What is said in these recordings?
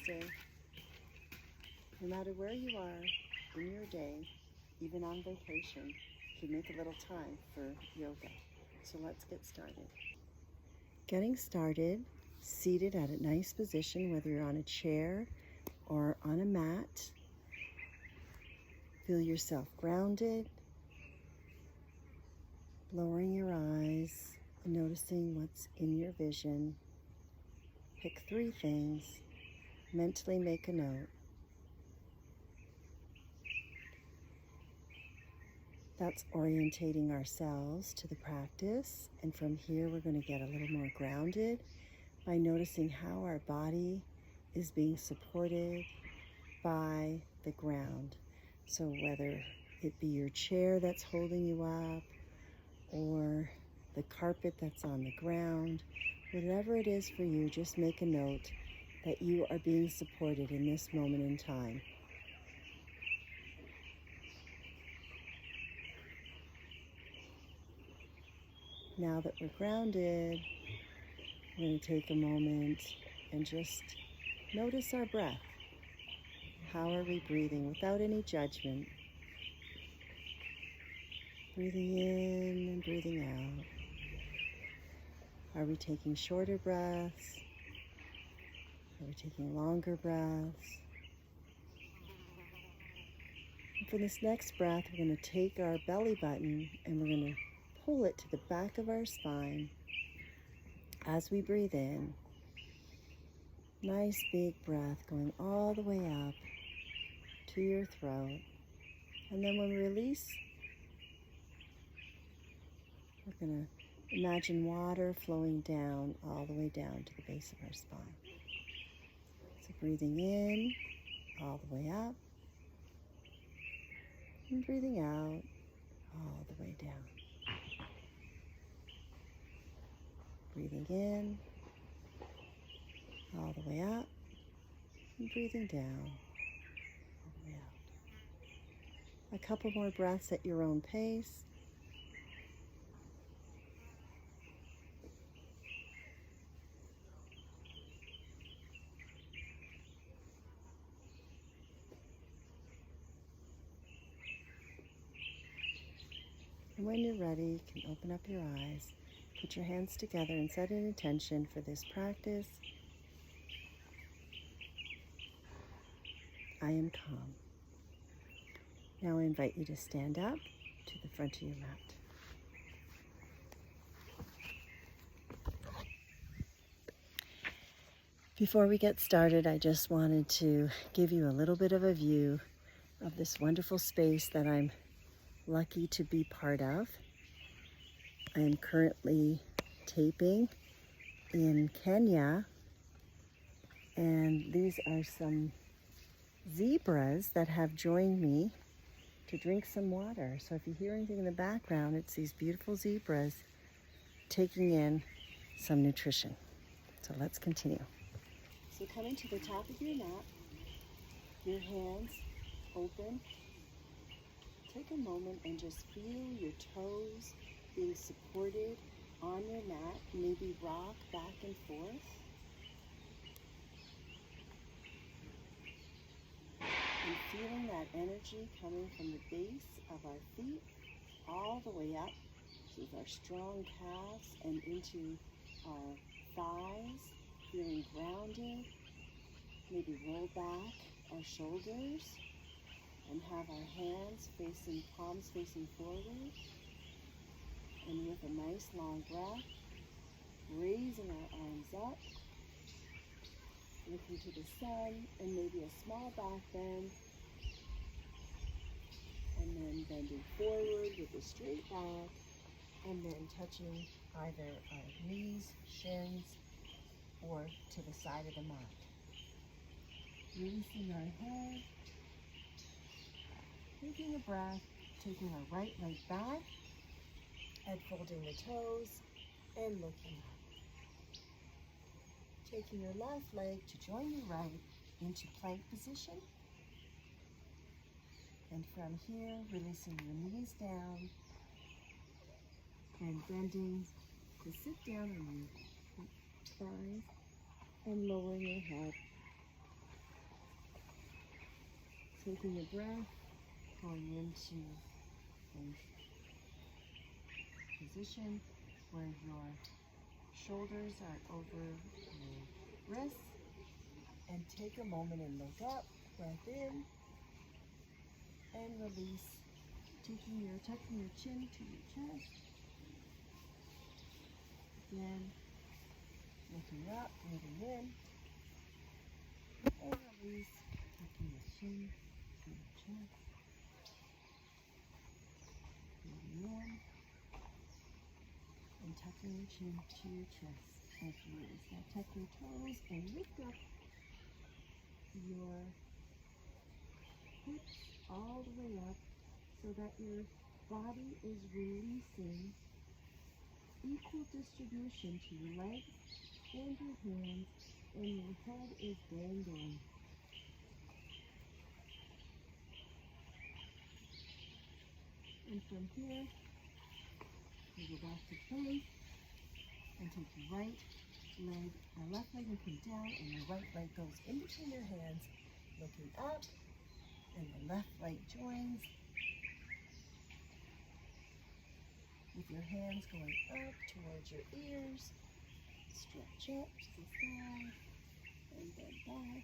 Namaste. No matter where you are in your day, even on vacation, you can make a little time for yoga. So let's get started. Getting started, seated at a nice position, whether you're on a chair or on a mat. Feel yourself grounded, lowering your eyes and noticing what's in your vision. Pick 3 things, mentally make a note. That's orientating ourselves to the practice, and from here we're going to get a little more grounded by noticing how our body is being supported by the ground. So whether it be your chair that's holding you up or the carpet that's on the ground, whatever it is for you, just make a note that you are being supported in this moment in time. Now that we're grounded, we're going to take a moment and just notice our breath. How are we breathing without any judgment? Breathing in and breathing out. Are we taking shorter breaths? Are we taking longer breaths? And for this next breath, we're going to take our belly button and we're going to pull it to the back of our spine as we breathe in. Nice big breath going all the way up to your throat. And then when we release, we're going to imagine water flowing down all the way down to the base of our spine. So breathing in all the way up and breathing out all the way down. Breathing in all the way up and breathing down all the way out. A couple more breaths at your own pace. And when you're ready, you can open up your eyes, put your hands together and set an intention for this practice. I am calm. Now I invite you to stand up to the front of your mat. Before we get started, I just wanted to give you a little bit of a view of this wonderful space that I'm lucky to be part of. I am currently taping in Kenya, and these are some zebras that have joined me to drink some water. So if you hear anything in the background, it's these beautiful zebras taking in some nutrition. So let's continue. So coming to the top of your mat, your hands open. Take a moment and just feel your toes being supported on your mat. Maybe rock back and forth. And feeling that energy coming from the base of our feet all the way up to our strong calves and into our thighs. Feeling grounded. Maybe roll back our shoulders and have our hands facing, palms facing forward. And with a nice long breath, raising our arms up, looking to the sun, and maybe a small back bend. And then bending forward with a straight back, and then touching either our knees, shins, or to the side of the mat. Releasing our head, taking a breath, taking our right leg back, and folding the toes, and looking up. Taking your left leg to join your right into plank position. And from here, releasing your knees down and bending to sit down on your thighs and lowering your head Taking a breath, going into a position where your shoulders are over your wrists, and take a moment and look up. Breath in and release. Tucking your chin to your chest. Again, looking up, breathing in, and release. Tucking your chin to your chest. Breathing in, and tucking your chin to your chest as you release. Now tuck your toes and lift up your hips all the way up so that your body is releasing equal distribution to your legs and your hands, and your head is dangling. And from here, you go back to plank and take your left leg and come down, and your right leg goes in between your hands, looking up, and the left leg joins with your hands going up towards your ears. Stretch up to the side and then back,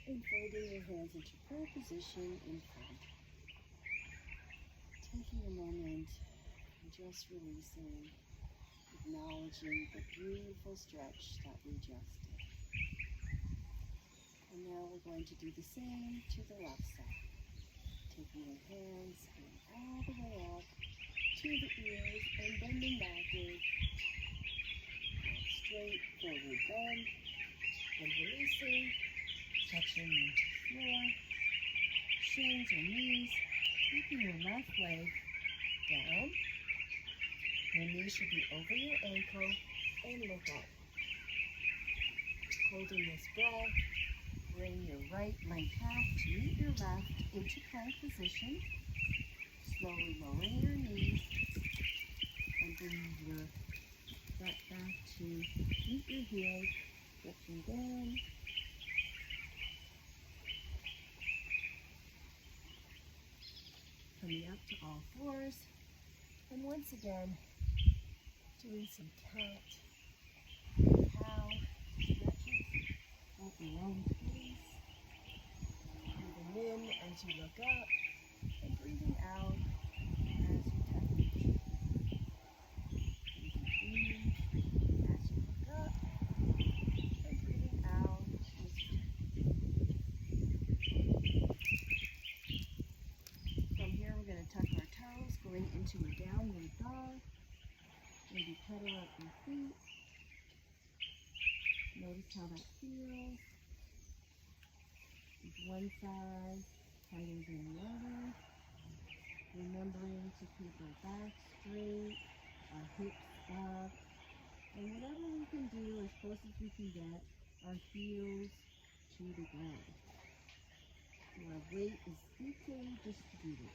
and folding your hands into prayer position in front. Taking a moment and just releasing, acknowledging the beautiful stretch that we just did. And now we're going to do the same to the left side. Taking your hands going all the way up to the ears and bending backward. Straight forward bend and releasing, touching the floor, shins or knees, keeping your left leg down. Your knee should be over your ankle and look up. Holding this breath, bring your right leg back to meet your left into plank position. Slowly lowering your knees and bringing your butt back to meet your heels, lifting down. Coming up to all fours. And once again, doing some cat, cow stretches at your own pace. Breathing in as you look up and breathing out as you tuck your chin. Breathing in as you look up and breathing out as you From here, we're going to tuck our toes, going into a downward dog. Maybe pedal up your feet. Notice how that feels. With one side tighter than the other. Remembering to keep our back straight, our hips up, and whatever we can do, as close as we can get, our heels to the ground. So our weight is equally distributed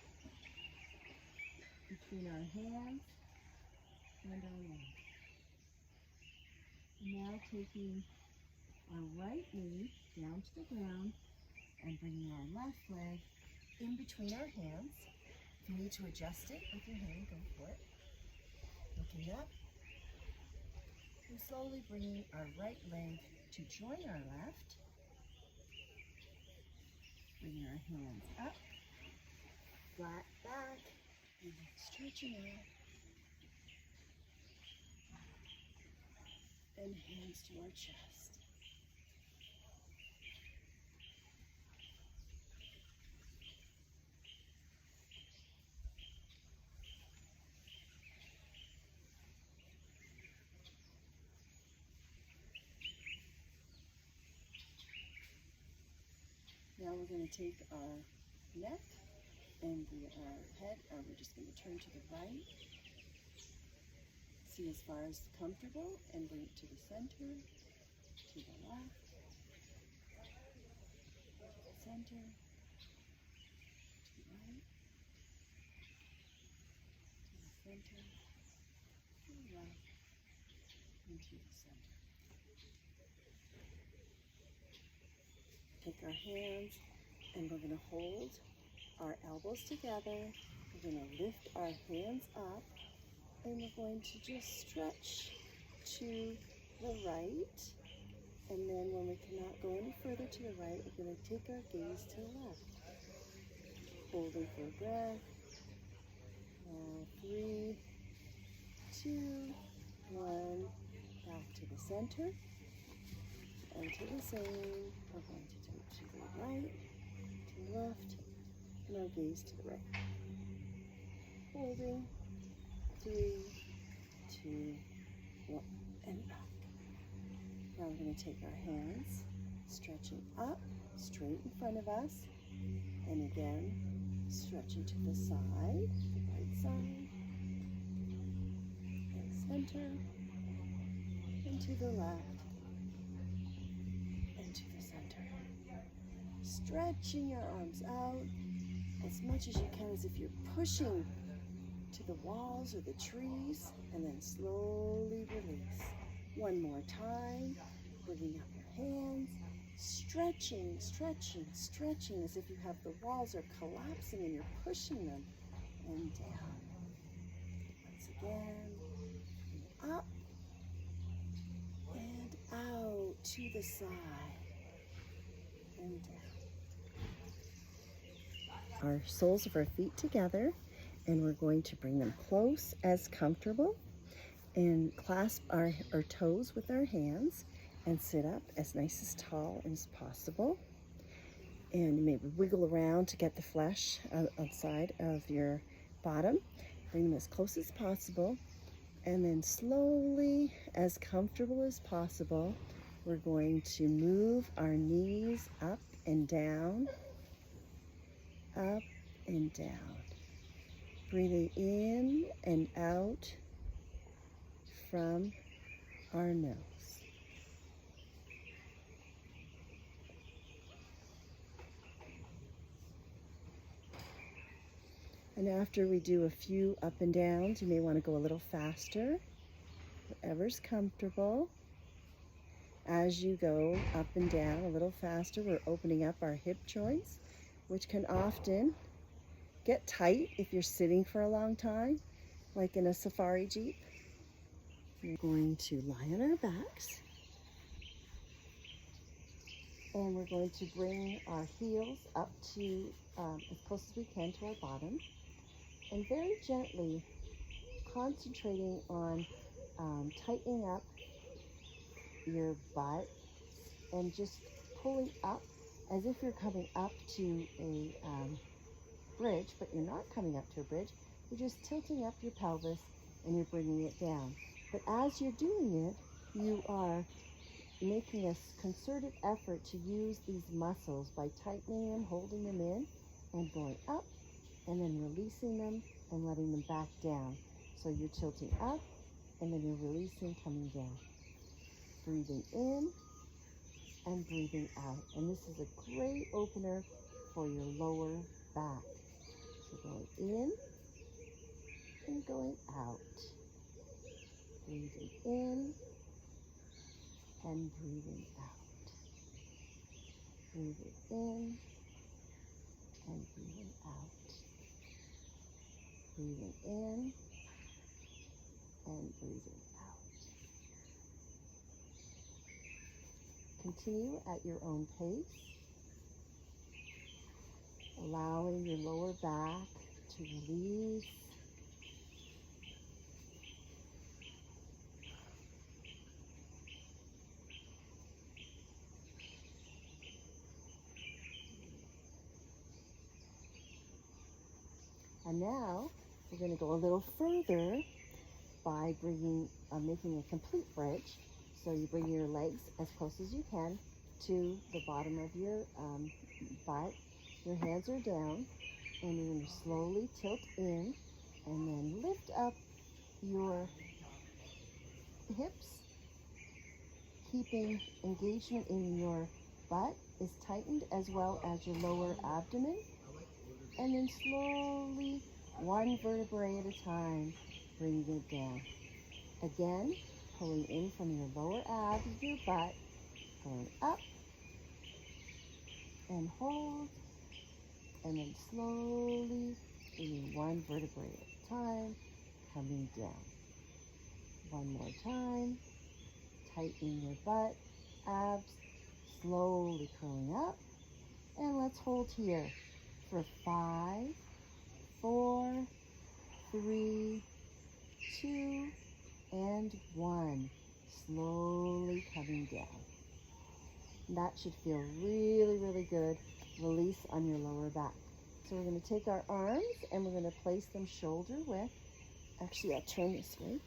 between our hands and our legs. Now taking our right knee down to the ground and bringing our left leg in between our hands. If you need to adjust it with your hand, go for it. Looking up and slowly bringing our right leg to join our left. Bringing our hands up, flat back, and stretching out. And hands to our chest. Now we're going to take our neck and our head, and we're just going to turn to the right. See as far as comfortable and bring it to the center, to the left, center, to the right, to the center, to the left, and to the center. Take our hands And we're going to hold our elbows together. We're going to lift our hands up, and we're going to just stretch to the right. And then when we cannot go any further to the right, we're going to take our gaze to the left. Holding for a breath. Now 3, 2, 1. Back to the center. And to the same. We're going to take to the right, to the left, and our gaze to the right. Holding. 3, 2, 1, and back. Now we're going to take our hands, stretching up, straight in front of us, and again, stretching to the side, the right side, and center, and to the left, and to the center. Stretching your arms out as much as you can, as if you're pushing to the walls or the trees, and then slowly release. One more time, bringing up your hands, stretching, stretching, stretching, as if you have the walls are collapsing and you're pushing them, and down. Once again, up and out to the side, and down. Our soles of our feet together, and we're going to bring them close as comfortable, and clasp our toes with our hands, and sit up as nice as tall as possible. And maybe wiggle around to get the flesh outside of your bottom. Bring them as close as possible, and then slowly, as comfortable as possible, we're going to move our knees up and down, up and down. Breathing in and out from our nose. And after we do a few up and downs, you may want to go a little faster, whatever's comfortable. As you go up and down a little faster, we're opening up our hip joints, which can often get tight if you're sitting for a long time, like in a safari jeep. We're going to lie on our backs, and we're going to bring our heels up to as close as we can to our bottom, and very gently concentrating on tightening up your butt and just pulling up as if you're coming up to a bridge, but you're not coming up to a bridge. You're just tilting up your pelvis and you're bringing it down. But as you're doing it, you are making a concerted effort to use these muscles by tightening them, holding them in, and going up, and then releasing them and letting them back down. So you're tilting up, and then you're releasing, coming down. Breathing in and breathing out. And this is a great opener for your lower back. So going in and going out. Breathing in and breathing out. Breathing in and breathing out. Breathing in and breathing out. Continue at your own pace, allowing your lower back to release. And now we're going to go a little further by making a complete bridge. So you bring your legs as close as you can to the bottom of your butt. Your hands are down, and you're going to slowly tilt in and then lift up your hips, keeping engagement in your butt is tightened, as well as your lower abdomen. And then slowly, one vertebrae at a time, bring it down. Again, pulling in from your lower abs, your butt, going up, and hold, and then slowly bringing one vertebrae at a time, coming down. One more time, tightening your butt, abs, slowly curling up, and let's hold here for 5, 4, 3, 2, and 1. Slowly coming down. That should feel really, really good. Release on your lower back. So we're going to take our arms and we're going to place them shoulder width. Actually, I'll turn this way.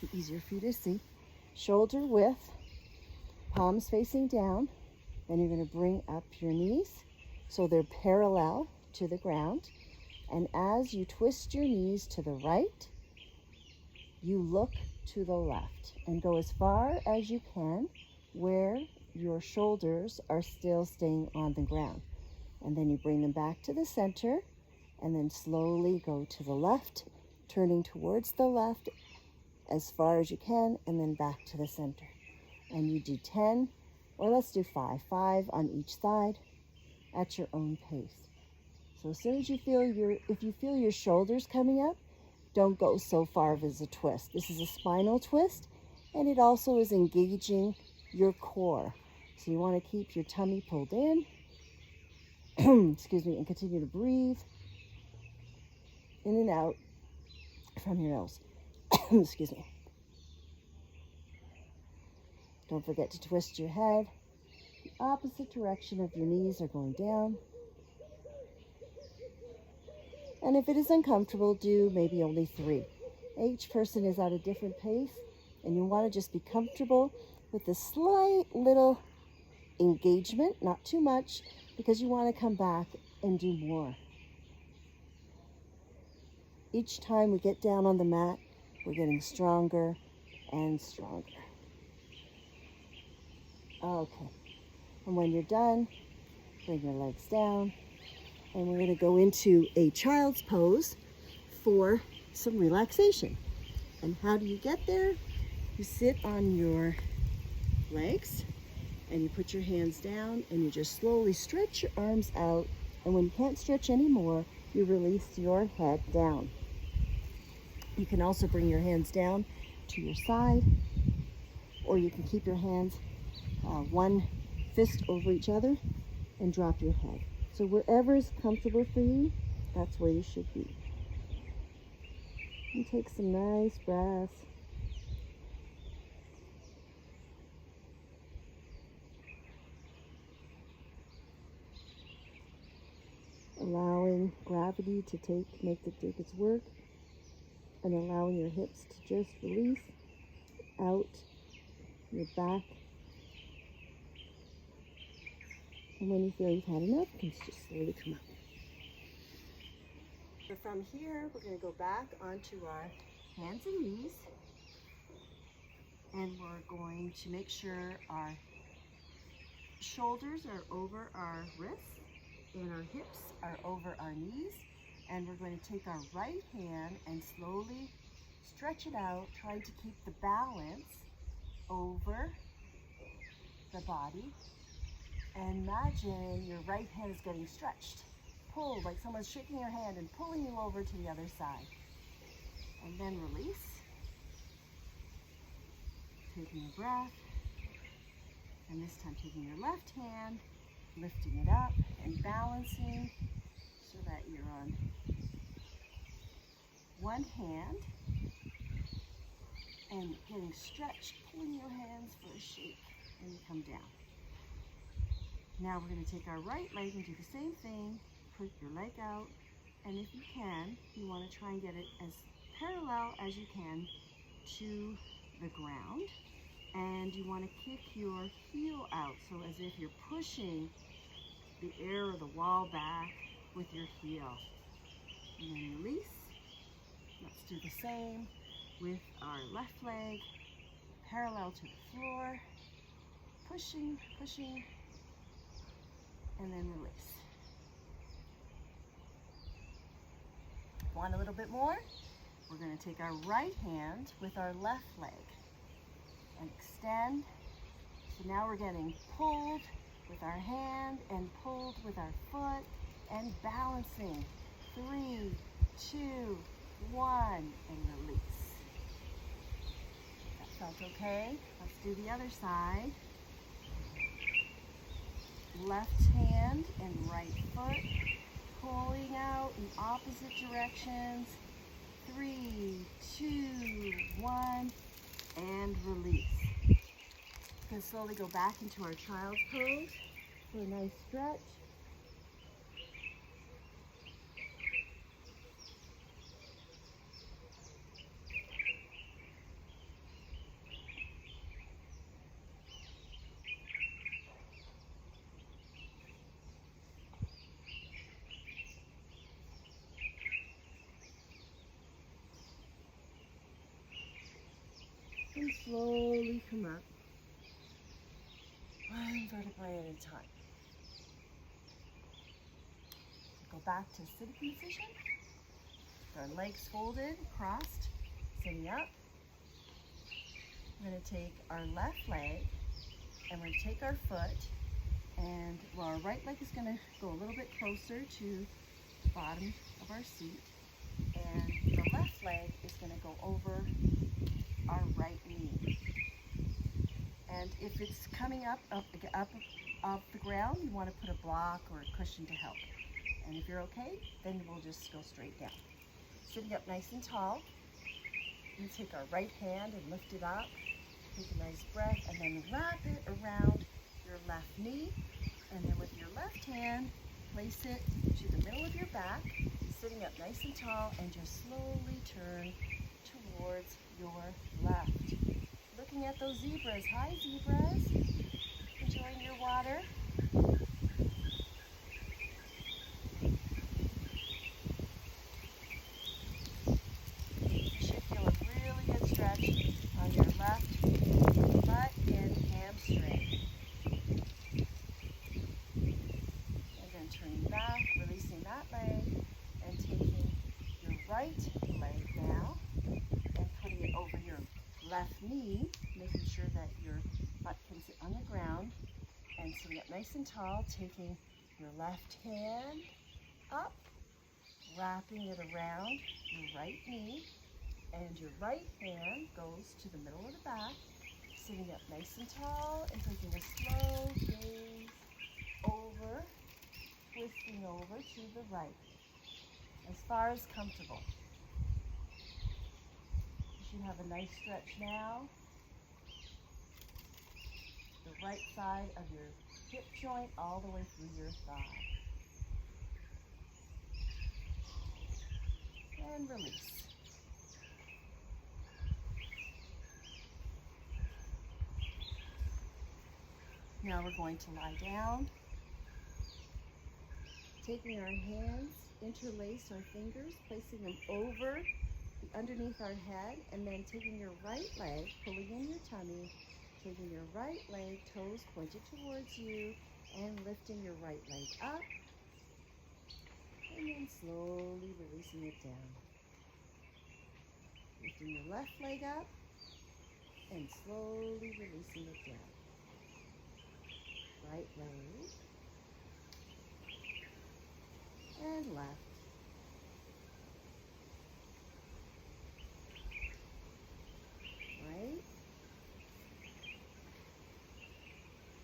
It's easier for you to see. Shoulder width, palms facing down. Then you're going to bring up your knees so they're parallel to the ground. And as you twist your knees to the right, you look to the left and go as far as you can where your shoulders are still staying on the ground. And then you bring them back to the center and then slowly go to the left, turning towards the left as far as you can and then back to the center. And you do 10, or let's do 5 on each side at your own pace. So as soon as you feel if you feel your shoulders coming up, don't go so far as a twist. This is a spinal twist, and it also is engaging your core. So you want to keep your tummy pulled in, excuse me, and continue to breathe in and out from your nose. Excuse me. Don't forget to twist your head. The opposite direction of your knees are going down. And if it is uncomfortable, do maybe only 3. Each person is at a different pace, and you want to just be comfortable with a slight little engagement, not too much, because you want to come back and do more. Each time we get down on the mat, we're getting stronger and stronger. Okay, and when you're done, bring your legs down. And we're going to go into a child's pose for some relaxation. And how do you get there? You sit on your legs and you put your hands down and you just slowly stretch your arms out. And when you can't stretch anymore, you release your head down. You can also bring your hands down to your side, or you can keep your hands one fist over each other and drop your head. So wherever is comfortable for you, that's where you should be. And take some nice breaths. Allowing gravity to take its work, and allowing your hips to just release out your back. And when you feel you've had enough, you can just slowly come up. So from here, we're going to go back onto our hands and knees. And we're going to make sure our shoulders are over our wrists and our hips are over our knees. And we're going to take our right hand and slowly stretch it out, trying to keep the balance over the body. And imagine your right hand is getting stretched, pulled, like someone's shaking your hand and pulling you over to the other side. And then release. Taking a breath. And this time taking your left hand, lifting it up and balancing so that you're on one hand and getting stretched, pulling your hands for a shake, and you come down. Now we're going to take our right leg and do the same thing. Put your leg out, and if you can, you want to try and get it as parallel as you can to the ground. And you want to kick your heel out, so as if you're pushing the air or the wall back with your heel. And then release. Let's do the same with our left leg, parallel to the floor. Pushing, pushing, and then release. Want a little bit more? We're going to take our right hand with our left leg and extend. So now we're getting pulled with our hand and pulled with our foot and balancing. 3, 2, 1, and release. That felt okay. Let's do the other side. Left hand and right foot pulling out in opposite directions. 3, 2, 1, and release. We're going to slowly go back into our child's pose for a nice stretch. And slowly come up, one vertebrae at a time. Go back to sitting position. Our legs folded, crossed, sitting up. We're going to take our left leg and we're going to take our foot, and well, our right leg is going to go a little bit closer to the bottom of our seat, and the left leg is going to go over our right knee. And if it's coming up off the ground, you want to put a block or a cushion to help. And if you're okay, then we'll just go straight down. Sitting up nice and tall. You take our right hand and lift it up. Take a nice breath and then wrap it around your left knee. And then with your left hand, place it to the middle of your back, sitting up nice and tall, and just slowly turn towards your left. Looking at those zebras. Hi, zebras. Enjoying your water. You should feel a really good stretch on your left butt and hamstring. And then turning back, releasing that leg, and taking your right leg now and putting it over your left knee, making sure that your butt can sit on the ground, and sitting up nice and tall, taking your left hand up, wrapping it around your right knee, and your right hand goes to the middle of the back, sitting up nice and tall, and taking a slow gaze over, twisting over to the right, as far as comfortable. You should have a nice stretch now. The right side of your hip joint all the way through your thigh. And release. Now we're going to lie down, taking our hands, interlace our fingers, placing them over underneath our head, and then taking your right leg, pulling in your tummy, taking your right leg, toes pointed towards you, and lifting your right leg up, and then slowly releasing it down. Lifting your left leg up, and slowly releasing it down. Right leg, and left. Right,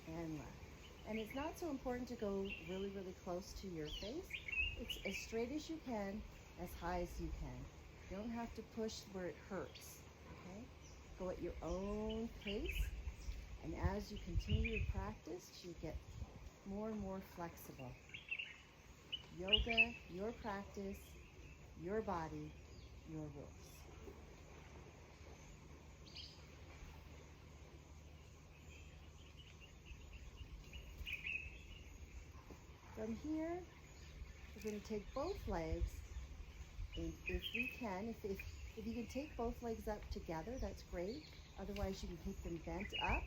and left. And it's not so important to go really, really close to your face. It's as straight as you can, as high as you can. You don't have to push where it hurts, okay? Go at your own pace, and as you continue to practice, you get more and more flexible. Yoga, your practice, your body, your rules. From here, we're going to take both legs, and if we can, if you can take both legs up together, that's great. Otherwise, you can keep them bent up,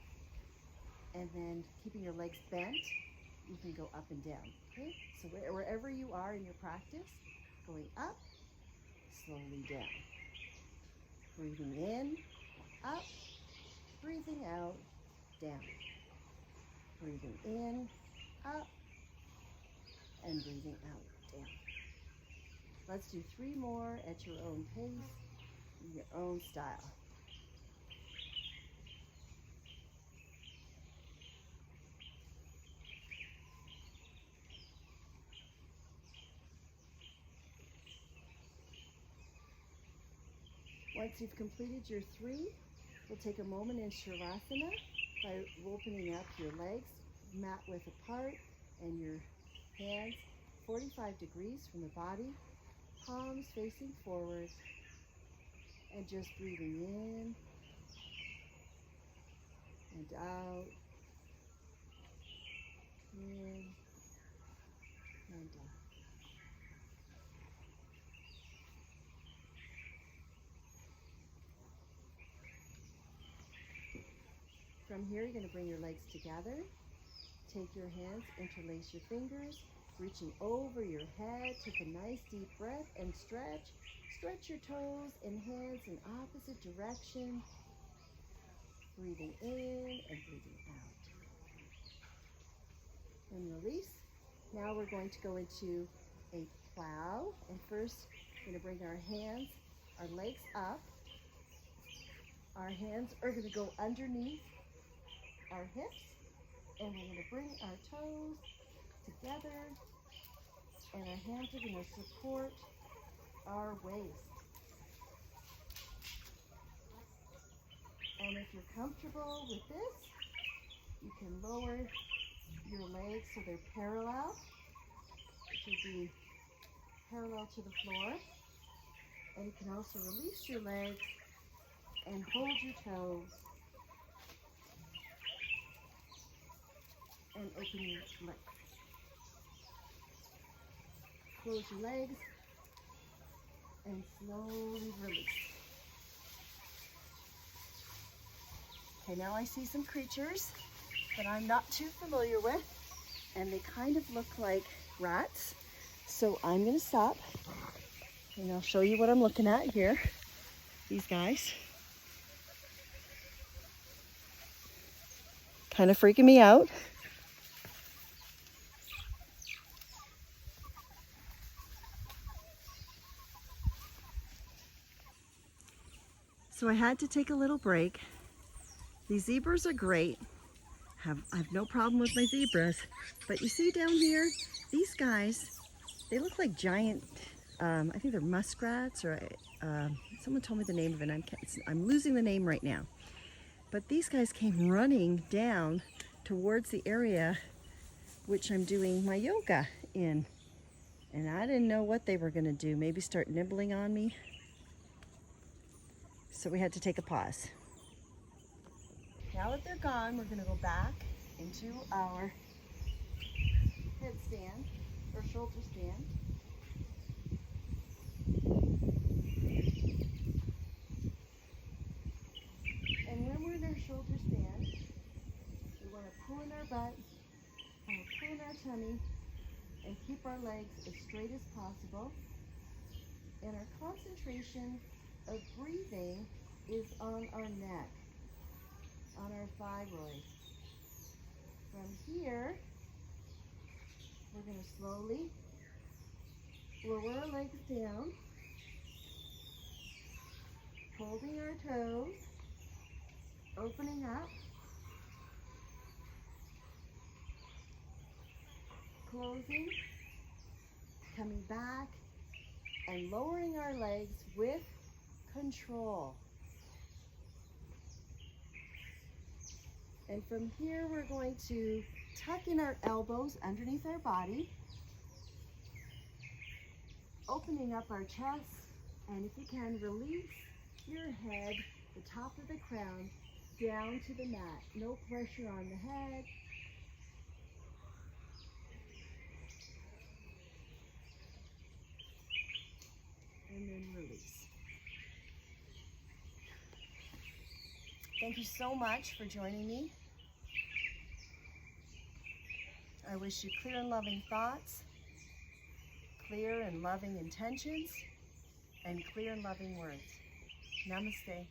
and then keeping your legs bent, you can go up and down, okay? So wherever you are in your practice, going up, slowly down. Breathing in, up, breathing out, down. Breathing in, up, and breathing out, down. Let's do 3 more at your own pace, your own style. Once you've completed your 3, we'll take a moment in Shavasana by opening up your legs, mat width apart, and your hands 45 degrees from the body, palms facing forward, and just breathing in and out, in and out. From here, you're going to bring your legs together. Take your hands, interlace your fingers, reaching over your head. Take a nice deep breath and stretch. Stretch your toes and hands in opposite direction. Breathing in and breathing out. And release. Now we're going to go into a plow. And first, we're going to bring our hands, our legs up. Our hands are going to go underneath our hips. And we're going to bring our toes together. And our hands are going to support our waist. And if you're comfortable with this, you can lower your legs so they're parallel. It should be parallel to the floor. And you can also release your legs and hold your toes and open your legs. Close your legs and slowly release. Okay, now I see some creatures that I'm not too familiar with, and they kind of look like rats. So I'm going to stop, and I'll show you what I'm looking at here. These guys. Kind of freaking me out. So I had to take a little break. These zebras are great. I have no problem with my zebras. But you see down here, these guys, they look like giant, I think they're muskrats, or someone told me the name of it. I'm losing the name right now. But these guys came running down towards the area which I'm doing my yoga in. And I didn't know what they were going to do. Maybe start nibbling on me. So we had to take a pause. Now that they're gone, we're going to go back into our headstand or shoulder stand. And when we're in our shoulder stand, we want to pull in our butt, pull in our tummy, and keep our legs as straight as possible. And our concentration of breathing is on our neck, on our thyroid. From here, we're going to slowly lower our legs down, holding our toes, opening up, closing, coming back, and lowering our legs with control. And from here, we're going to tuck in our elbows underneath our body, opening up our chest, and if you can, release your head, the top of the crown, down to the mat. No pressure on the head. And then release. Thank you so much for joining me. I wish you clear and loving thoughts, clear and loving intentions, and clear and loving words. Namaste.